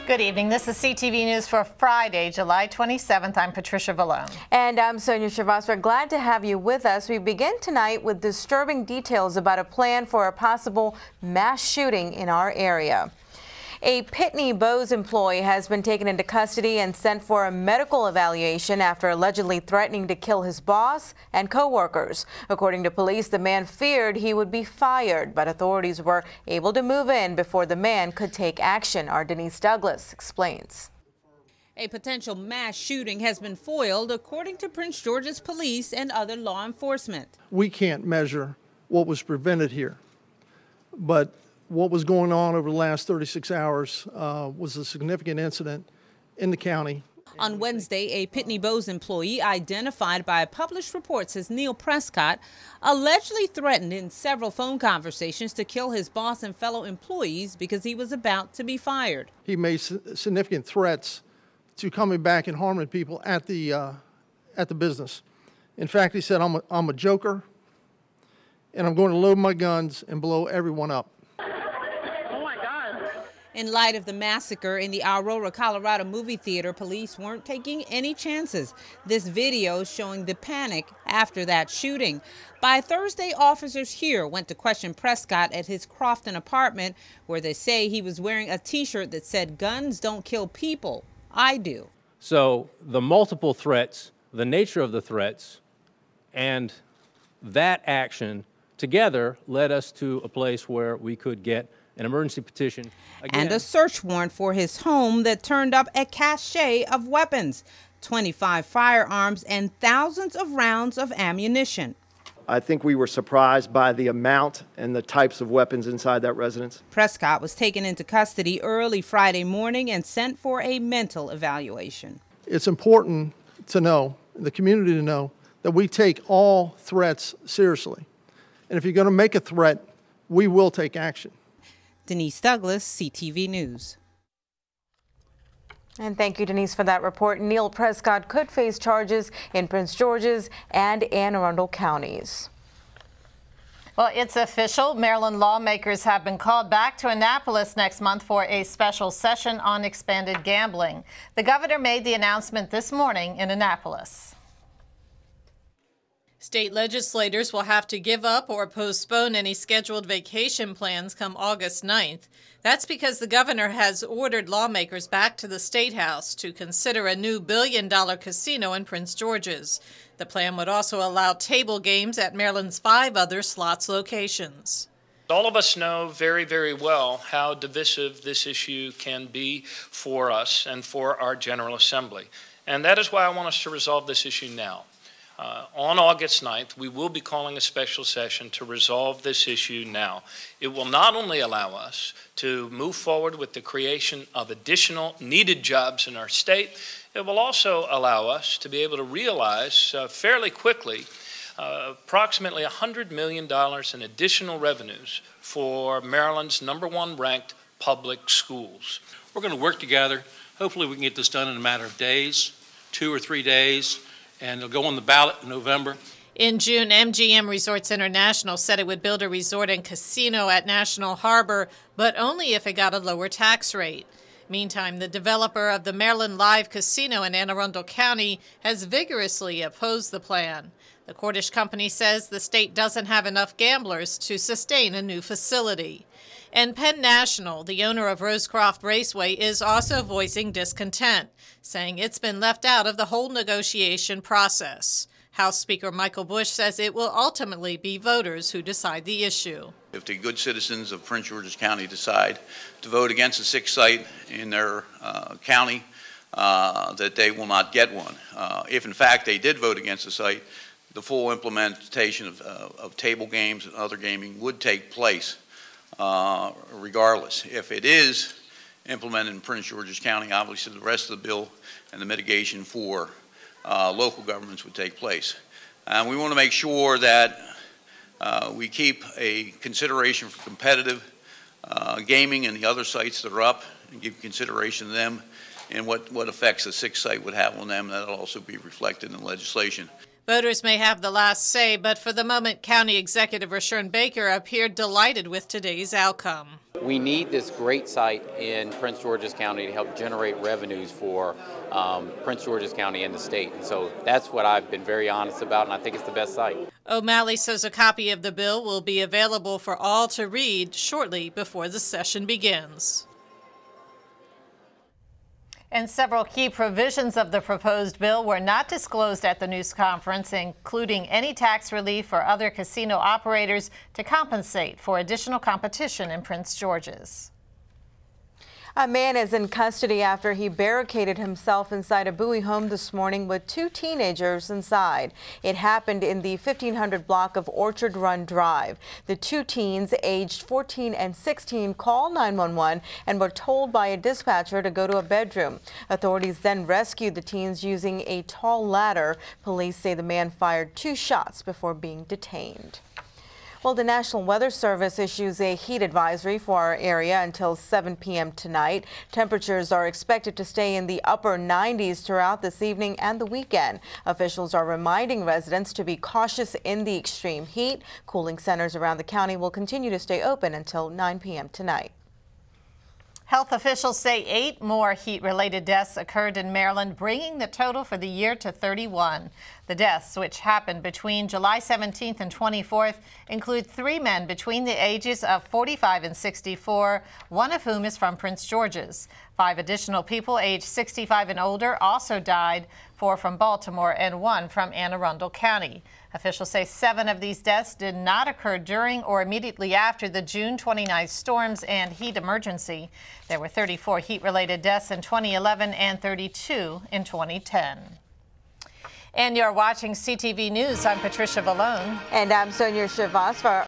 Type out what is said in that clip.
Good evening. This is CTV News for Friday, July 27th. I'm Patricia Vallone. And I'm Sonia Shavas. We're glad to have you with us. We begin tonight with disturbing details about a plan for a possible mass shooting in our area. A Pitney Bowes employee has been taken into custody and sent for a medical evaluation after allegedly threatening to kill his boss and co-workers. According to police, the man feared he would be fired, but authorities were able to move in before the man could take action. Our Denise Douglas explains. A potential mass shooting has been foiled, according to Prince George's police and other law enforcement. We can't measure what was prevented here, but what was going on over the last 36 hours was a significant incident in the county. On Wednesday, a Pitney Bowes employee identified by published reports as Neil Prescott allegedly threatened in several phone conversations to kill his boss and fellow employees because he was about to be fired. He made significant threats to coming back and harming people at the business. In fact, he said, I'm a joker, and I'm going to load my guns and blow everyone up. In light of the massacre in the Aurora, Colorado movie theater, police weren't taking any chances. This video showing the panic after that shooting. By Thursday, officers here went to question Prescott at his Crofton apartment, where they say he was wearing a T-shirt that said, "Guns don't kill people, I do." So the multiple threats, the nature of the threats, and that action together led us to a place where we could get an emergency petition. Again, and a search warrant for his home that turned up a cache of weapons, 25 firearms and thousands of rounds of ammunition. I think we were surprised by the amount and the types of weapons inside that residence. Prescott was taken into custody early Friday morning and sent for a mental evaluation. It's important to know, the community to know, that we take all threats seriously. And if you're going to make a threat, we will take action. Denise Douglas, CTV News. And thank you, Denise, for that report. Neil Prescott could face charges in Prince George's and Anne Arundel counties. Well, it's official. Maryland lawmakers have been called back to Annapolis next month for a special session on expanded gambling. The governor made the announcement this morning in Annapolis. State legislators will have to give up or postpone any scheduled vacation plans come August 9th. That's because the governor has ordered lawmakers back to the State House to consider a new billion-dollar casino in Prince George's. The plan would also allow table games at Maryland's 5 other slots locations. All of us know very, very well how divisive this issue can be for us and for our General Assembly. And that is why I want us to resolve this issue now. On August 9th, we will be calling a special session to resolve this issue now. It will not only allow us to move forward with the creation of additional needed jobs in our state, it will also allow us to be able to realize fairly quickly approximately $100 million in additional revenues for Maryland's #1 ranked public schools. We're going to work together. Hopefully we can get this done in a matter of days, 2 or 3 days. And it'll go on the ballot in November. In June, MGM Resorts International said it would build a resort and casino at National Harbor, but only if it got a lower tax rate. Meantime, the developer of the Maryland Live Casino in Anne Arundel County has vigorously opposed the plan. The Cordish company says the state doesn't have enough gamblers to sustain a new facility. And Penn National, the owner of Rosecroft Raceway, is also voicing discontent, saying it's been left out of the whole negotiation process. House Speaker Michael Bush says it will ultimately be voters who decide the issue. If the good citizens of Prince George's County decide to vote against a 6th site in their county, that they will not get one. If in fact they did vote against the site, the full implementation of table games and other gaming would take place regardless. If it is implemented in Prince George's County, obviously the rest of the bill and the mitigation for local governments would take place. And we want to make sure that we keep a consideration for competitive gaming and the other sites that are up, and give consideration to them and what effects the 6th site would have on them. That'll also be reflected in legislation. Voters may have the last say, but for the moment, County Executive Rashawn Baker appeared delighted with today's outcome. We need this great site in Prince George's County to help generate revenues for Prince George's County and the state. And so that's what I've been very honest about, and I think it's the best site. O'Malley says a copy of the bill will be available for all to read shortly before the session begins. And several key provisions of the proposed bill were not disclosed at the news conference, including any tax relief for other casino operators to compensate for additional competition in Prince George's. A man is in custody after he barricaded himself inside a Bowie home this morning with 2 teenagers inside. It happened in the 1500 block of Orchard Run Drive. The 2 teens, aged 14 and 16, called 911 and were told by a dispatcher to go to a bedroom. Authorities then rescued the teens using a tall ladder. Police say the man fired 2 shots before being detained. Well, the National Weather Service issues a heat advisory for our area until 7 p.m. tonight. Temperatures are expected to stay in the upper 90s throughout this evening and the weekend. Officials are reminding residents to be cautious in the extreme heat. Cooling centers around the county will continue to stay open until 9 p.m. tonight. Health officials say 8 more heat-related deaths occurred in Maryland, bringing the total for the year to 31. The deaths, which happened between July 17th and 24th, include 3 men between the ages of 45 and 64, one of whom is from Prince George's. 5 additional people aged 65 and older also died, 4 from Baltimore and 1 from Anne Arundel County. Officials say 7 of these deaths did not occur during or immediately after the June 29th storms and heat emergency. There were 34 heat-related deaths in 2011 and 32 in 2010. And you're watching CTV News. I'm Patricia Vallone. And I'm Sonia Shrivastava.